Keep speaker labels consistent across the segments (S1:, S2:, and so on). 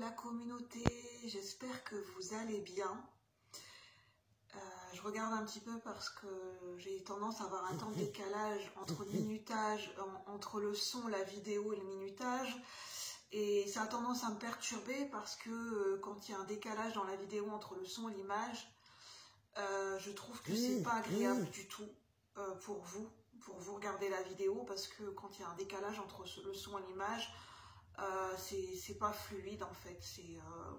S1: la communauté, j'espère que vous allez bien. Je regarde un petit peu parce que j'ai tendance à avoir un temps de décalage entre le minutage, entre le son, la vidéo et le minutage. Et ça a tendance à me perturber parce que quand il y a un décalage dans la vidéo entre le son et l'image, je trouve que c'est pas agréable du tout pour vous regarder la vidéo, parce que quand il y a un décalage entre le son et l'image, c'est pas fluide en fait.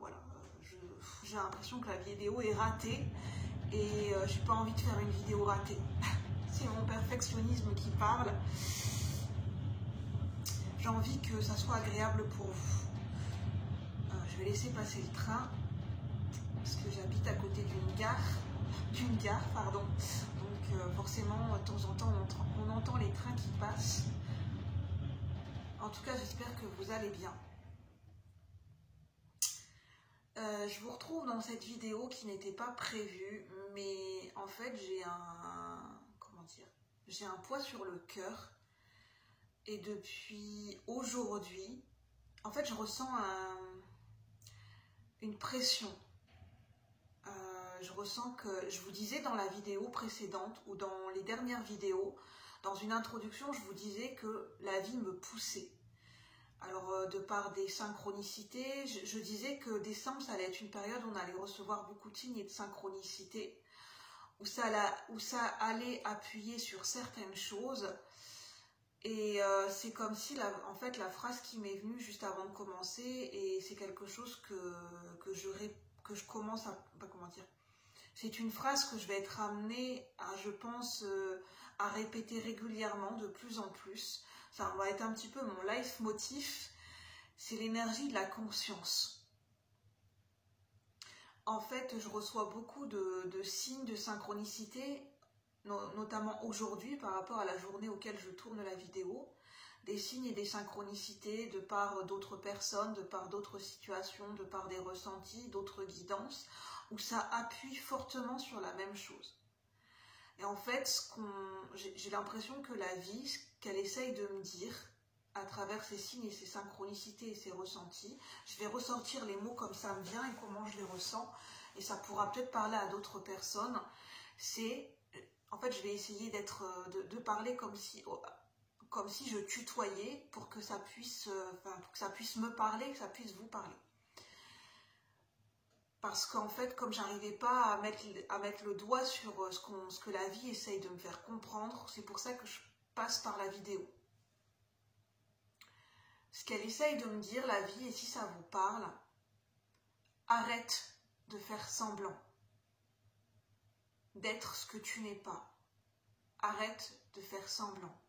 S1: Voilà, j'ai l'impression que la vidéo est ratée et j'ai pas envie de faire une vidéo ratée. C'est mon perfectionnisme qui parle. J'ai envie que ça soit agréable pour vous. Je vais laisser passer le train parce que j'habite à côté d'une gare, pardon. Donc forcément, de temps en temps, on entend les trains qui passent. En tout cas, j'espère que vous allez bien. Je vous retrouve dans cette vidéo qui n'était pas prévue, mais en fait, j'ai un poids sur le cœur. Et depuis aujourd'hui, en fait, je ressens une pression. Je ressens que, je vous disais dans la vidéo précédente ou dans les dernières vidéos, dans une introduction, je vous disais que la vie me poussait. Alors, de par des synchronicités, je disais que décembre, ça allait être une période où on allait recevoir beaucoup de signes et de synchronicités, où ça allait appuyer sur certaines choses. Et c'est comme si, en fait, la phrase qui m'est venue juste avant de commencer, et c'est quelque chose que je commence à... comment dire, c'est une phrase que je vais être amenée à, je pense, à répéter régulièrement, de plus en plus. Ça va être un petit peu mon leitmotiv, c'est l'énergie de la conscience. En fait, je reçois beaucoup de signes de synchronicité, notamment aujourd'hui par rapport à la journée auquel je tourne la vidéo, des signes et des synchronicités de par d'autres personnes, de par d'autres situations, de par des ressentis, d'autres guidances, où ça appuie fortement sur la même chose. Et en fait, j'ai l'impression que la vie, ce qu'elle essaye de me dire, à travers ces signes et ces synchronicités et ces ressentis, je vais ressortir les mots comme ça me vient et comment je les ressens, et ça pourra peut-être parler à d'autres personnes. En fait, je vais essayer de parler comme si je tutoyais pour que ça puisse me parler, que ça puisse vous parler. Parce qu'en fait, comme j'arrivais pas à mettre le doigt sur ce que la vie essaye de me faire comprendre, c'est pour ça que je passe par la vidéo. Ce qu'elle essaye de me dire, la vie, et si ça vous parle, arrête de faire semblant d'être ce que tu n'es pas. Arrête de faire semblant.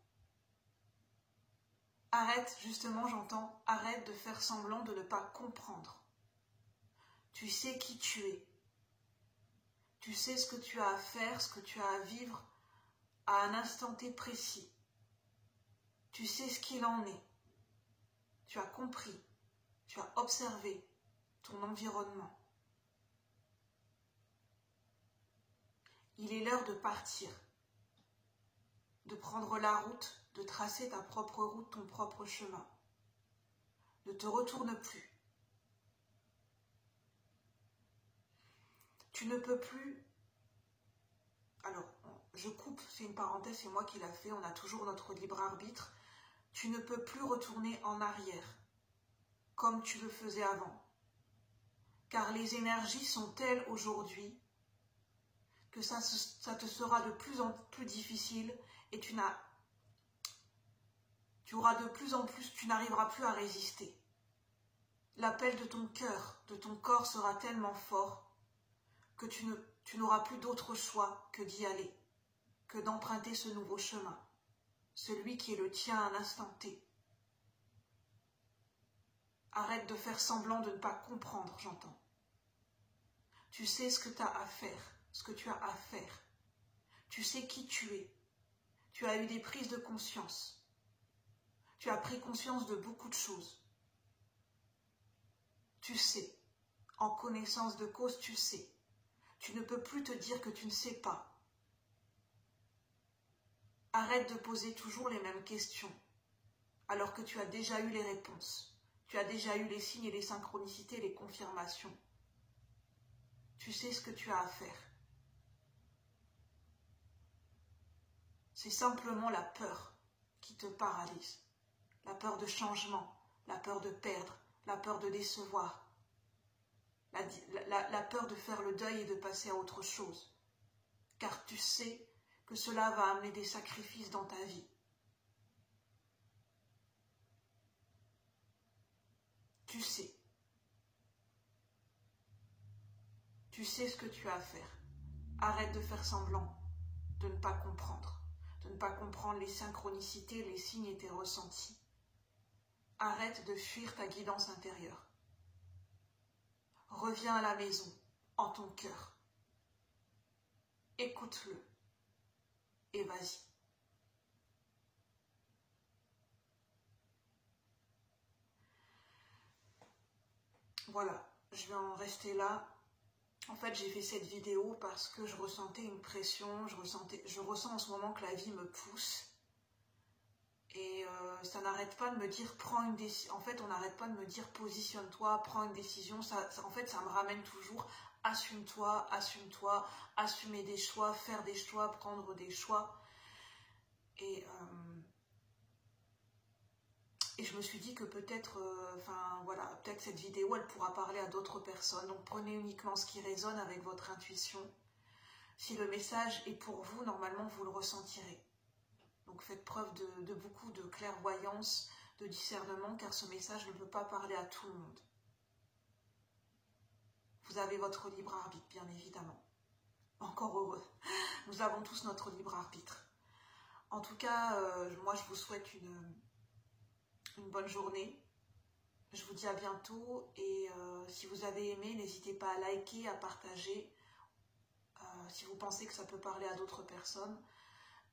S1: Arrête, justement, j'entends, arrête de faire semblant de ne pas comprendre. Tu sais qui tu es. Tu sais ce que tu as à faire, ce que tu as à vivre à un instant T précis. Tu sais ce qu'il en est. Tu as compris. Tu as observé ton environnement. Il est l'heure de partir, de prendre la route, de tracer ta propre route, ton propre chemin. Ne te retourne plus. Tu ne peux plus... Alors, je coupe, c'est une parenthèse, c'est moi qui l'a fait, on a toujours notre libre arbitre. Tu ne peux plus retourner en arrière, comme tu le faisais avant. Car les énergies sont telles aujourd'hui que ça te sera de plus en plus difficile et tu auras de plus en plus, tu n'arriveras plus à résister. L'appel de ton cœur, de ton corps sera tellement fort que tu n'auras plus d'autre choix que d'y aller, que d'emprunter ce nouveau chemin, celui qui est le tien à un instant T. Arrête de faire semblant de ne pas comprendre, j'entends. Tu sais ce que tu as à faire, ce que tu as à faire. Tu sais qui tu es. Tu as eu des prises de conscience. Tu as pris conscience de beaucoup de choses. Tu sais, en connaissance de cause, tu sais. Tu ne peux plus te dire que tu ne sais pas. Arrête de poser toujours les mêmes questions, alors que tu as déjà eu les réponses. Tu as déjà eu les signes et les synchronicités, les confirmations. Tu sais ce que tu as à faire. C'est simplement la peur qui te paralyse. La peur de changement, la peur de perdre, la peur de décevoir, la peur de faire le deuil et de passer à autre chose. Car tu sais que cela va amener des sacrifices dans ta vie. Tu sais. Tu sais ce que tu as à faire. Arrête de faire semblant, de ne pas comprendre. De ne pas comprendre les synchronicités, les signes et tes ressentis. Arrête de fuir ta guidance intérieure. Reviens à la maison, en ton cœur. Écoute-le et vas-y. Voilà, je vais en rester là. En fait, j'ai fait cette vidéo parce que je ressentais une pression, je ressens en ce moment que la vie me pousse. Et ça n'arrête pas de me dire, prends une décision. En fait, on n'arrête pas de me dire, positionne-toi, prends une décision. En fait, ça me ramène toujours, assume-toi, assume-toi, assumer des choix, faire des choix, prendre des choix. Et je me suis dit que peut-être, voilà, peut-être cette vidéo, elle pourra parler à d'autres personnes. Donc prenez uniquement ce qui résonne avec votre intuition. Si le message est pour vous, normalement, vous le ressentirez. Donc faites preuve de beaucoup de clairvoyance, de discernement, car ce message ne peut pas parler à tout le monde. Vous avez votre libre arbitre, bien évidemment. Encore heureux. Nous avons tous notre libre arbitre. En tout cas, moi je vous souhaite une bonne journée. Je vous dis à bientôt et si vous avez aimé, n'hésitez pas à liker, à partager. Si vous pensez que ça peut parler à d'autres personnes.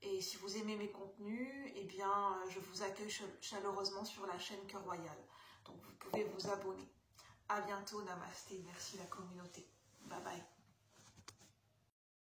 S1: Et si vous aimez mes contenus, eh bien, je vous accueille chaleureusement sur la chaîne Cœur Royal. Donc, vous pouvez vous abonner. À bientôt, namasté. Merci la communauté. Bye bye.